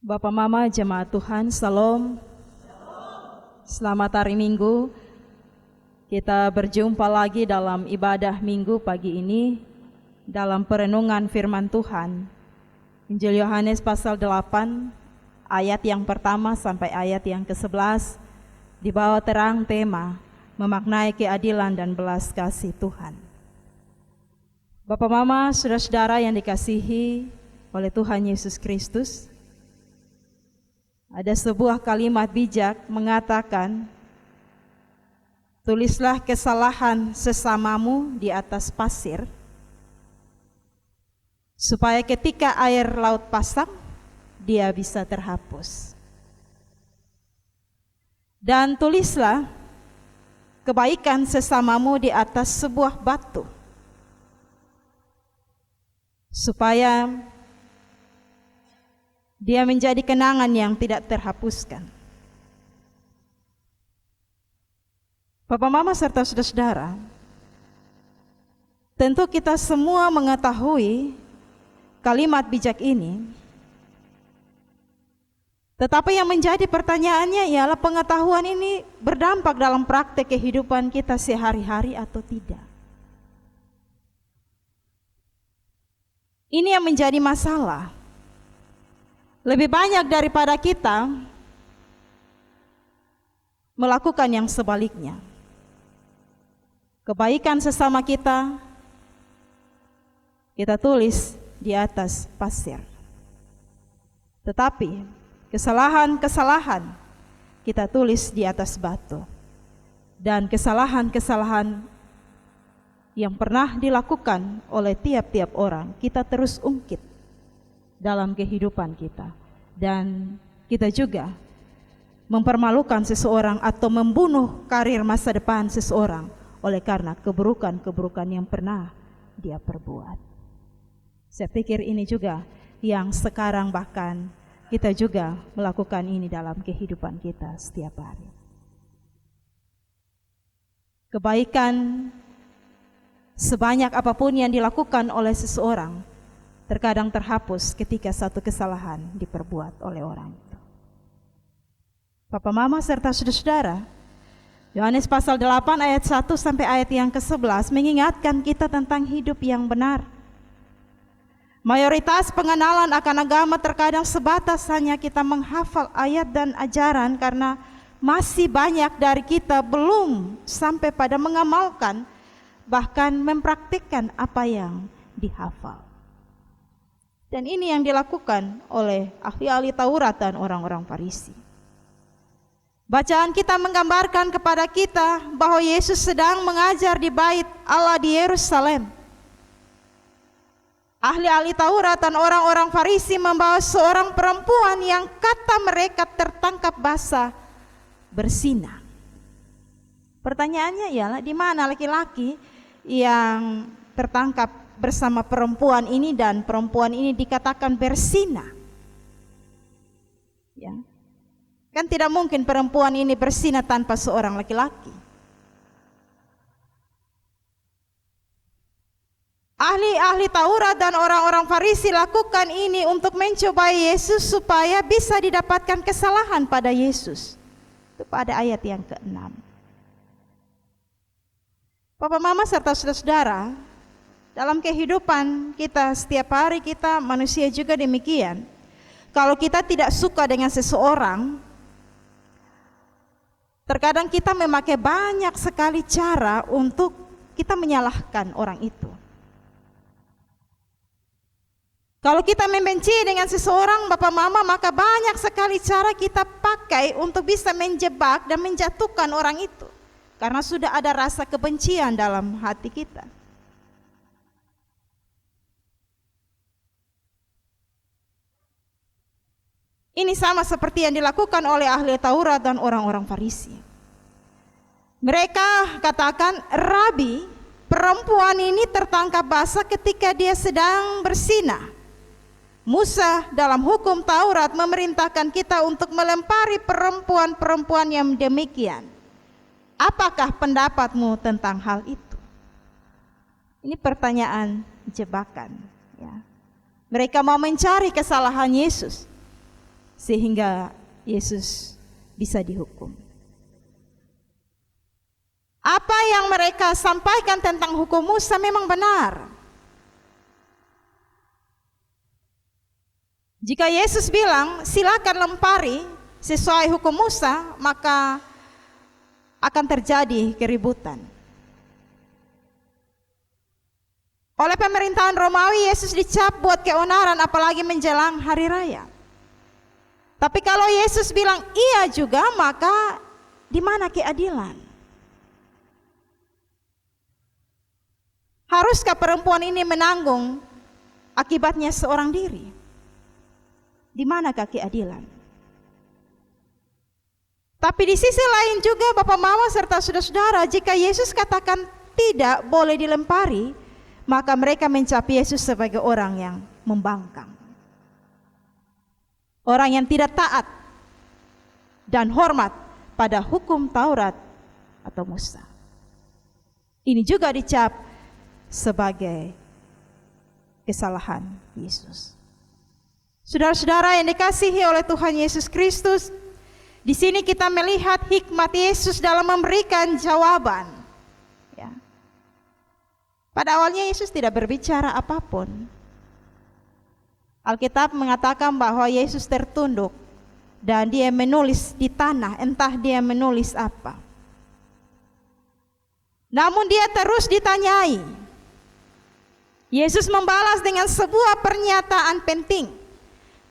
Bapak Mama Jemaat Tuhan, Salam. Selamat hari Minggu. Kita berjumpa lagi dalam ibadah Minggu pagi ini dalam perenungan firman Tuhan. Injil Yohanes pasal 8 ayat yang pertama sampai ayat yang ke-11 di bawah terang tema memaknai keadilan dan belas kasih Tuhan. Bapak Mama, saudara-saudara yang dikasihi oleh Tuhan Yesus Kristus, ada sebuah kalimat bijak mengatakan, tulislah kesalahan sesamamu di atas pasir, supaya ketika air laut pasang, dia bisa terhapus. Dan tulislah kebaikan sesamamu di atas sebuah batu, supaya dia menjadi kenangan yang tidak terhapuskan. Bapak Mama serta saudara-saudara, tentu kita semua mengetahui kalimat bijak ini. Tetapi yang menjadi pertanyaannya ialah pengetahuan ini berdampak dalam praktek kehidupan kita sehari-hari atau tidak. Ini yang menjadi masalah. Lebih banyak daripada kita melakukan yang sebaliknya. Kebaikan sesama kita tulis di atas pasir. Tetapi kesalahan-kesalahan kita tulis di atas batu. Dan kesalahan-kesalahan yang pernah dilakukan oleh tiap-tiap orang kita terus ungkit dalam kehidupan kita, dan kita juga mempermalukan seseorang atau membunuh karir masa depan seseorang oleh karena keburukan-keburukan yang pernah dia perbuat. Saya pikir ini juga yang sekarang bahkan kita juga melakukan ini dalam kehidupan kita setiap hari. Kebaikan sebanyak apapun yang dilakukan oleh seseorang terkadang terhapus ketika satu kesalahan diperbuat oleh orang itu. Bapak Mama serta saudara-saudara, Yohanes pasal 8 ayat 1 sampai ayat yang ke-11 mengingatkan kita tentang hidup yang benar. Mayoritas pengenalan akan agama terkadang sebatas hanya kita menghafal ayat dan ajaran, karena masih banyak dari kita belum sampai pada mengamalkan, bahkan mempraktikkan apa yang dihafal. Dan ini yang dilakukan oleh ahli-ahli Taurat dan orang-orang Farisi. Bacaan kita menggambarkan kepada kita bahwa Yesus sedang mengajar di bait Allah di Yerusalem. Ahli-ahli Taurat dan orang-orang Farisi membawa seorang perempuan yang kata mereka tertangkap basah bersinah. Pertanyaannya ialah, di mana laki-laki yang tertangkap bersama perempuan ini dan perempuan ini dikatakan bersinah? Ya. Kan tidak mungkin perempuan ini bersinah tanpa seorang laki-laki. Ahli-ahli Taurat dan orang-orang Farisi lakukan ini untuk mencobai Yesus supaya bisa didapatkan kesalahan pada Yesus. Itu pada ayat yang ke-6. Bapak Mama serta saudara-saudara, dalam kehidupan kita setiap hari, kita manusia juga demikian. Kalau kita tidak suka dengan seseorang, terkadang kita memakai banyak sekali cara untuk kita menyalahkan orang itu. Kalau kita membenci dengan seseorang, Bapak Mama, maka banyak sekali cara kita pakai untuk bisa menjebak dan menjatuhkan orang itu, karena sudah ada rasa kebencian dalam hati kita. Ini sama seperti yang dilakukan oleh ahli Taurat dan orang-orang Farisi. Mereka katakan, Rabi, perempuan ini tertangkap basah ketika dia sedang bersinah. Musa dalam hukum Taurat memerintahkan kita untuk melempari perempuan-perempuan yang demikian. Apakah pendapatmu tentang hal itu? Ini pertanyaan jebakan. Ya. Mereka mau mencari kesalahan Yesus. sehingga Yesus bisa dihukum. Apa yang mereka sampaikan tentang hukum Musa memang benar. Jika Yesus bilang silakan lempari sesuai hukum Musa, maka akan terjadi keributan. Oleh pemerintahan Romawi, Yesus dicap buat keonaran, apalagi menjelang hari raya. Tapi kalau Yesus bilang iya juga, maka di mana keadilan? Haruskah perempuan ini menanggung akibatnya seorang diri? Di manakah keadilan? Tapi di sisi lain juga Bapak Mama serta saudara-saudara, jika Yesus katakan tidak boleh dilempari, maka mereka mencap Yesus sebagai orang yang membangkang. Orang yang tidak taat dan hormat pada hukum Taurat atau Musa. Ini juga dicap sebagai kesalahan Yesus. Saudara-saudara yang dikasihi oleh Tuhan Yesus Kristus, di sini kita melihat hikmat Yesus dalam memberikan jawaban. Ya. Pada awalnya Yesus tidak berbicara apapun. Alkitab mengatakan bahwa Yesus tertunduk dan dia menulis di tanah, entah dia menulis apa. Namun dia terus ditanyai. Yesus membalas dengan sebuah pernyataan penting.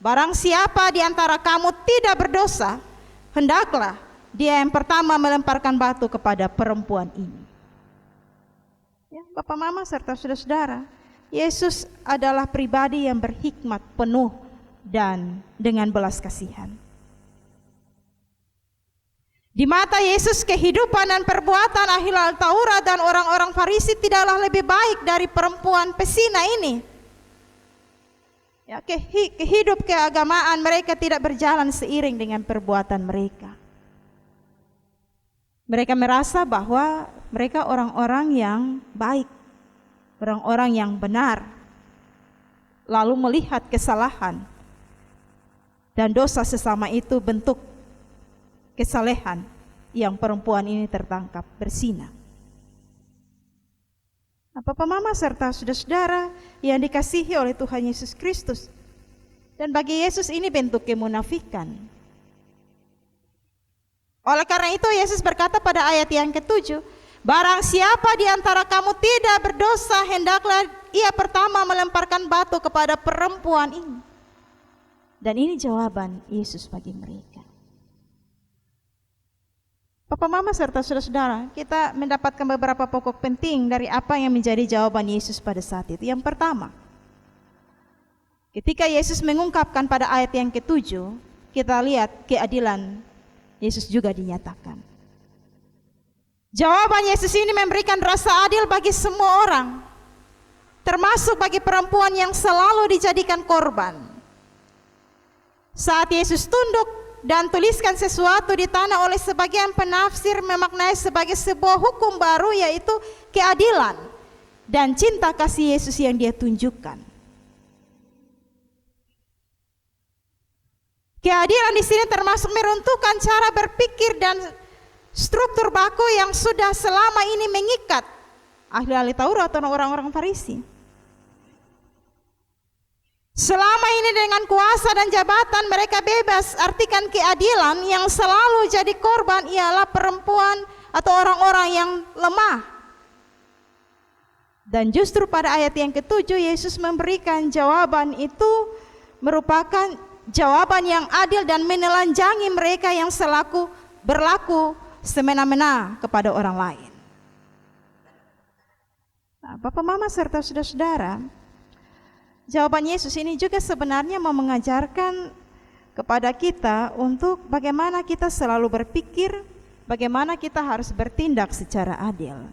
Barang siapa di antara kamu tidak berdosa, hendaklah dia yang pertama melemparkan batu kepada perempuan ini. Ya, Bapak Mama serta saudara-saudara, Yesus adalah pribadi yang berhikmat penuh dan dengan belas kasihan. Di mata Yesus, kehidupan dan perbuatan ahli Taurat dan orang-orang Farisi tidaklah lebih baik dari perempuan pesina ini. Ya, kehidup keagamaan mereka tidak berjalan seiring dengan perbuatan mereka. Mereka merasa bahwa mereka orang-orang yang baik, orang-orang yang benar, lalu melihat kesalahan dan dosa sesama itu bentuk kesalehan yang perempuan ini tertangkap berzina. Bapak Mama serta saudara-saudara yang dikasihi oleh Tuhan Yesus Kristus, dan bagi Yesus ini bentuk kemunafikan. Oleh karena itu Yesus berkata pada ayat yang ke-7, barang siapa di antara kamu tidak berdosa, hendaklah ia pertama melemparkan batu kepada perempuan ini. Dan ini jawaban Yesus bagi mereka. Bapak Mama serta saudara-saudara, kita mendapatkan beberapa pokok penting dari apa yang menjadi jawaban Yesus pada saat itu. Yang pertama, ketika Yesus mengungkapkan pada ayat yang ke-7, kita lihat keadilan Yesus juga dinyatakan. Jawaban Yesus ini memberikan rasa adil bagi semua orang, termasuk bagi perempuan yang selalu dijadikan korban. Saat Yesus tunduk dan tuliskan sesuatu di tanah, oleh sebagian penafsir memaknai sebagai sebuah hukum baru, yaitu keadilan dan cinta kasih Yesus yang dia tunjukkan. Keadilan di sini termasuk meruntuhkan cara berpikir dan struktur baku yang sudah selama ini mengikat ahli-ahli Taurat atau orang-orang Farisi. Selama ini dengan kuasa dan jabatan mereka bebas. Artikan keadilan yang selalu jadi korban ialah perempuan atau orang-orang yang lemah. Dan justru pada ayat yang ke-7 Yesus memberikan jawaban itu merupakan jawaban yang adil dan menelanjangi mereka yang berlaku semena-mena kepada orang lain. Nah, Bapak Mama serta saudara-saudara, jawaban Yesus ini juga sebenarnya mau mengajarkan kepada kita untuk bagaimana kita selalu berpikir, bagaimana kita harus bertindak secara adil.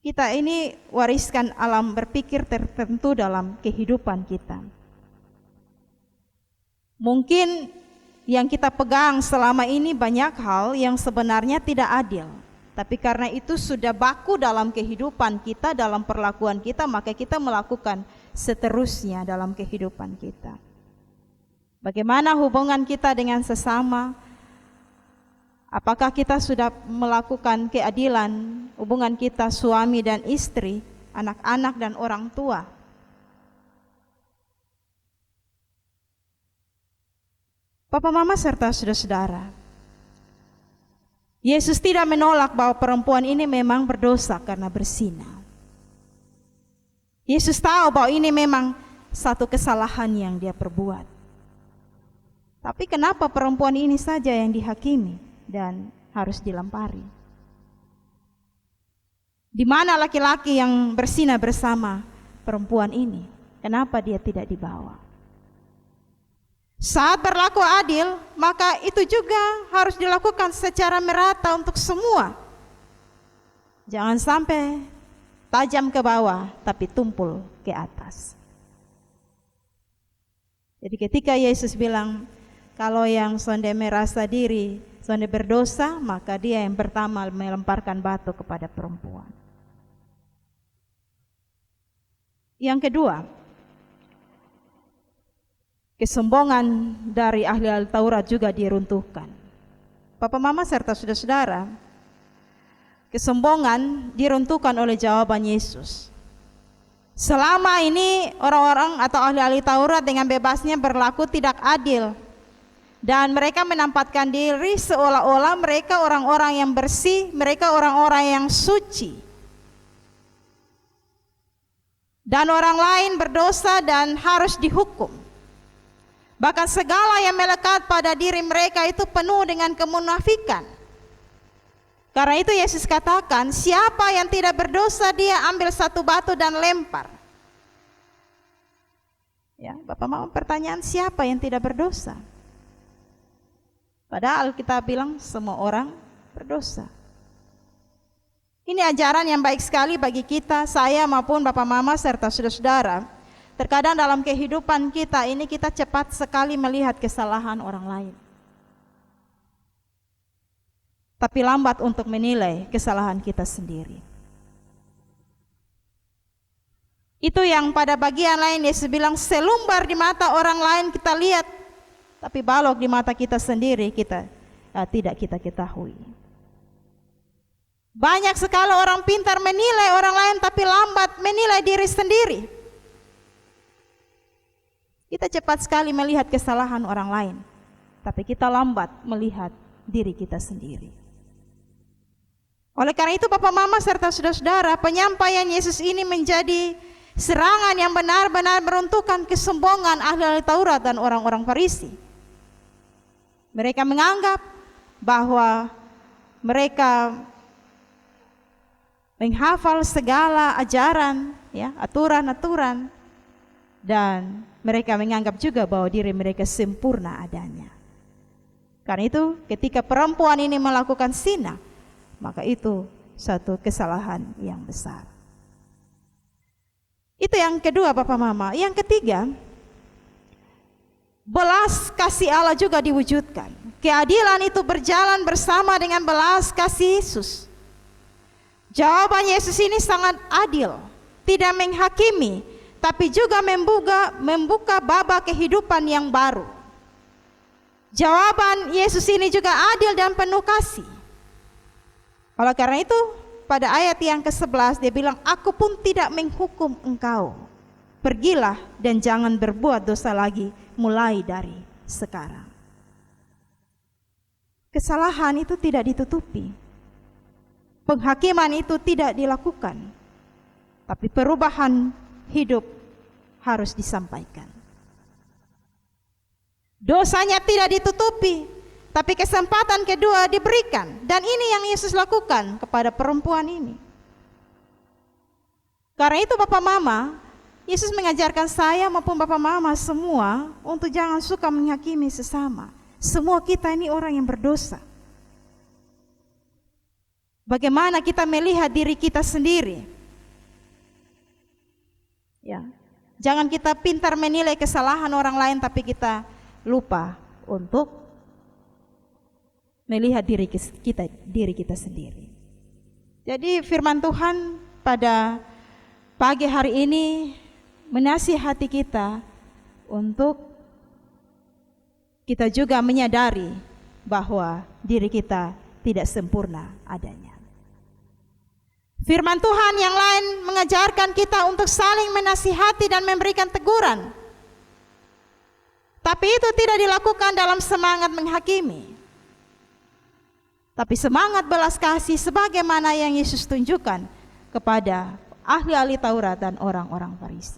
Kita ini wariskan alam berpikir tertentu dalam kehidupan kita. Mungkin yang kita pegang selama ini banyak hal yang sebenarnya tidak adil. Tapi karena itu sudah baku dalam kehidupan kita, dalam perlakuan kita, maka kita melakukan seterusnya dalam kehidupan kita. Bagaimana hubungan kita dengan sesama? Apakah kita sudah melakukan keadilan hubungan kita suami dan istri, anak-anak dan orang tua? Papa mama serta saudara-saudara, Yesus tidak menolak bahwa perempuan ini memang berdosa karena berzina. Yesus tahu bahwa ini memang satu kesalahan yang dia perbuat. Tapi kenapa perempuan ini saja yang dihakimi dan harus dilempari? Di mana laki-laki yang berzina bersama perempuan ini? Kenapa dia tidak dibawa? Saat berlaku adil, maka itu juga harus dilakukan secara merata untuk semua. Jangan sampai tajam ke bawah, tapi tumpul ke atas. Jadi ketika Yesus bilang, kalau yang sonde merasa diri, sonde berdosa, maka dia yang pertama melemparkan batu kepada perempuan. Yang kedua, kesombongan dari ahli Taurat juga diruntuhkan. Papa mama serta saudara-saudara, kesombongan diruntuhkan oleh jawaban Yesus. Selama ini orang-orang atau ahli-ahli Taurat dengan bebasnya berlaku tidak adil, dan mereka menempatkan diri seolah-olah mereka orang-orang yang bersih, mereka orang-orang yang suci, dan orang lain berdosa dan harus dihukum. Bahkan segala yang melekat pada diri mereka itu penuh dengan kemunafikan. Karena itu Yesus katakan, siapa yang tidak berdosa dia ambil satu batu dan lempar. Ya, Bapak mau pertanyaan, siapa yang tidak berdosa? Padahal kita bilang semua orang berdosa. Ini ajaran yang baik sekali bagi kita, saya maupun Bapak Mama serta saudara-saudara. Terkadang dalam kehidupan kita ini kita cepat sekali melihat kesalahan orang lain, tapi lambat untuk menilai kesalahan kita sendiri. Itu yang pada bagian lain Yesus bilang, selumbar di mata orang lain kita lihat, tapi balok di mata kita sendiri kita tidak kita ketahui. Banyak sekali orang pintar menilai orang lain tapi lambat menilai diri sendiri. Kita cepat sekali melihat kesalahan orang lain, tapi kita lambat melihat diri kita sendiri. Oleh karena itu Bapak Mama serta saudara-saudara, penyampaian Yesus ini menjadi serangan yang benar-benar meruntuhkan kesombongan ahli Taurat dan orang-orang Farisi. Mereka menganggap bahwa mereka menghafal segala ajaran, ya, aturan-aturan, dan mereka menganggap juga bahwa diri mereka sempurna adanya. Karena itu ketika perempuan ini melakukan zina, maka itu satu kesalahan yang besar. Itu yang kedua Bapak Mama. Yang ketiga, belas kasih Allah juga diwujudkan. Keadilan itu berjalan bersama dengan belas kasih Yesus. Jawaban Yesus ini sangat adil, tidak menghakimi, tapi juga membuka babak kehidupan yang baru. Jawaban Yesus ini juga adil dan penuh kasih. Oleh karena itu, pada ayat yang ke-11 dia bilang, aku pun tidak menghukum engkau. Pergilah dan jangan berbuat dosa lagi mulai dari sekarang. Kesalahan itu tidak ditutupi. Penghakiman itu tidak dilakukan. Tapi perubahan hidup harus disampaikan. Dosanya tidak ditutupi, tapi kesempatan kedua diberikan. Dan ini yang Yesus lakukan kepada perempuan ini. Karena itu Bapak Mama, Yesus mengajarkan saya maupun Bapak Mama semua untuk jangan suka menghakimi sesama. Semua kita ini orang yang berdosa. Bagaimana kita melihat diri kita sendiri? Ya, jangan kita pintar menilai kesalahan orang lain, tapi kita lupa untuk melihat diri kita sendiri. Jadi firman Tuhan pada pagi hari ini menasihati kita untuk kita juga menyadari bahwa diri kita tidak sempurna adanya. Firman Tuhan yang lain mengajarkan kita untuk saling menasihati dan memberikan teguran. Tapi itu tidak dilakukan dalam semangat menghakimi, tapi semangat belas kasih sebagaimana yang Yesus tunjukkan kepada ahli-ahli Taurat dan orang-orang Farisi.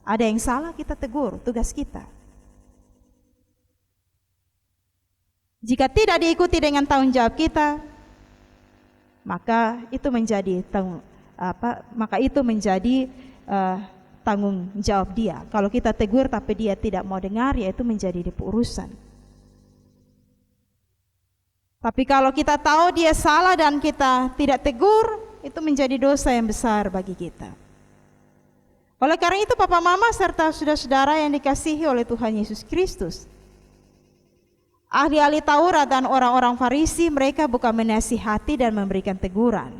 Ada yang salah, kita tegur, tugas kita. Jika tidak diikuti dengan tanggung jawab kita, maka itu menjadi tanggung jawab dia. Kalau kita tegur tapi dia tidak mau dengar, ya itu menjadi urusan. Tapi kalau kita tahu dia salah dan kita tidak tegur, itu menjadi dosa yang besar bagi kita. Oleh karena itu Papa Mama serta saudara-saudara yang dikasihi oleh Tuhan Yesus Kristus, ahli-ahli Taurat dan orang-orang Farisi, mereka bukan menasihati dan memberikan teguran,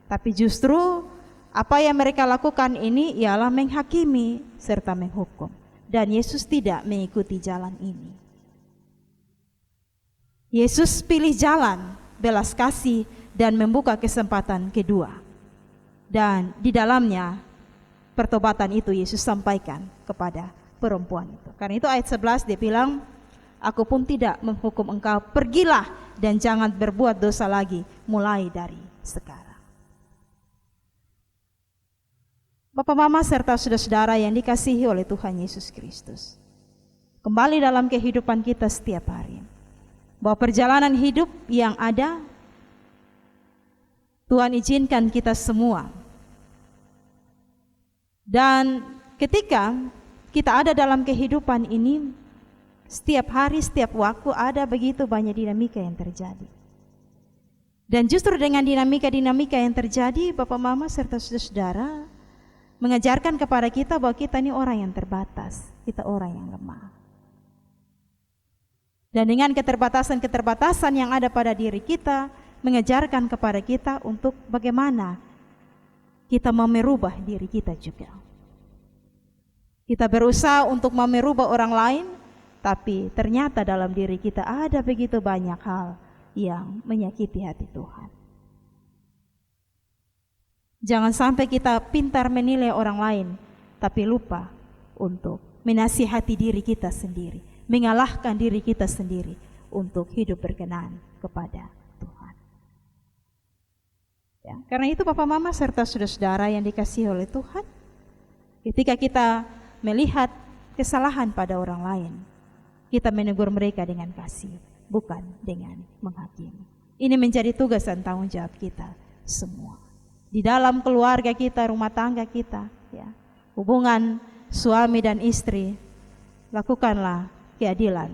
tapi justru apa yang mereka lakukan ini ialah menghakimi serta menghukum. Dan Yesus tidak mengikuti jalan ini. Yesus pilih jalan belas kasih dan membuka kesempatan kedua. Dan di dalamnya pertobatan itu Yesus sampaikan kepada perempuan itu. Karena itu ayat 11 dia bilang, aku pun tidak menghukum engkau, pergilah dan jangan berbuat dosa lagi mulai dari sekarang. Bapak, Mama, serta saudara-saudara yang dikasihi oleh Tuhan Yesus Kristus, kembali dalam kehidupan kita setiap hari, bahwa perjalanan hidup yang ada, Tuhan izinkan kita semua. Dan ketika kita ada dalam kehidupan ini, setiap hari, setiap waktu ada begitu banyak dinamika yang terjadi. Dan justru dengan dinamika-dinamika yang terjadi, Bapak, Mama, serta saudara-saudara, mengajarkan kepada kita bahwa kita ini orang yang terbatas, kita orang yang lemah. Dan dengan keterbatasan-keterbatasan yang ada pada diri kita, mengajarkan kepada kita untuk bagaimana kita mau merubah diri kita juga. Kita berusaha untuk mau merubah orang lain, tapi ternyata dalam diri kita ada begitu banyak hal yang menyakiti hati Tuhan. Jangan sampai kita pintar menilai orang lain, tapi lupa untuk menasihati diri kita sendiri, mengalahkan diri kita sendiri untuk hidup berkenan kepada Tuhan. Ya, karena itu Bapak, Mama, serta saudara-saudara yang dikasihi oleh Tuhan, ketika kita melihat kesalahan pada orang lain, kita menegur mereka dengan kasih, bukan dengan menghakimi. Ini menjadi tugas dan tanggung jawab kita semua. Di dalam keluarga kita, rumah tangga kita, ya, hubungan suami dan istri, lakukanlah keadilan.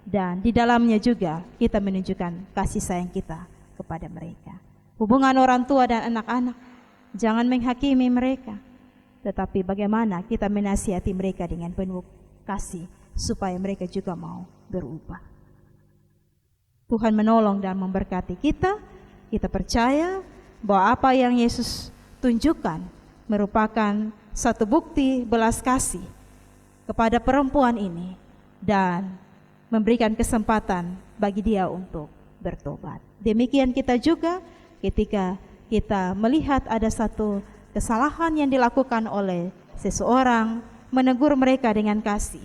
Dan di dalamnya juga kita menunjukkan kasih sayang kita kepada mereka. Hubungan orang tua dan anak-anak, jangan menghakimi mereka, tetapi bagaimana kita menasihati mereka dengan penuh kasih, supaya mereka juga mau berubah. Tuhan menolong dan memberkati kita. Kita percaya bahwa apa yang Yesus tunjukkan merupakan satu bukti belas kasih kepada perempuan ini dan memberikan kesempatan bagi dia untuk bertobat. Demikian kita juga ketika kita melihat ada satu kesalahan yang dilakukan oleh seseorang, menegur mereka dengan kasih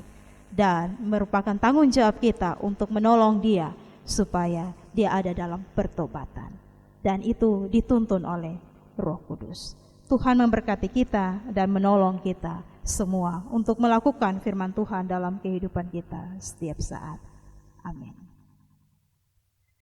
dan merupakan tanggung jawab kita untuk menolong dia supaya dia ada dalam pertobatan. Dan itu dituntun oleh Roh Kudus. Tuhan memberkati kita dan menolong kita semua untuk melakukan firman Tuhan dalam kehidupan kita setiap saat. Amin.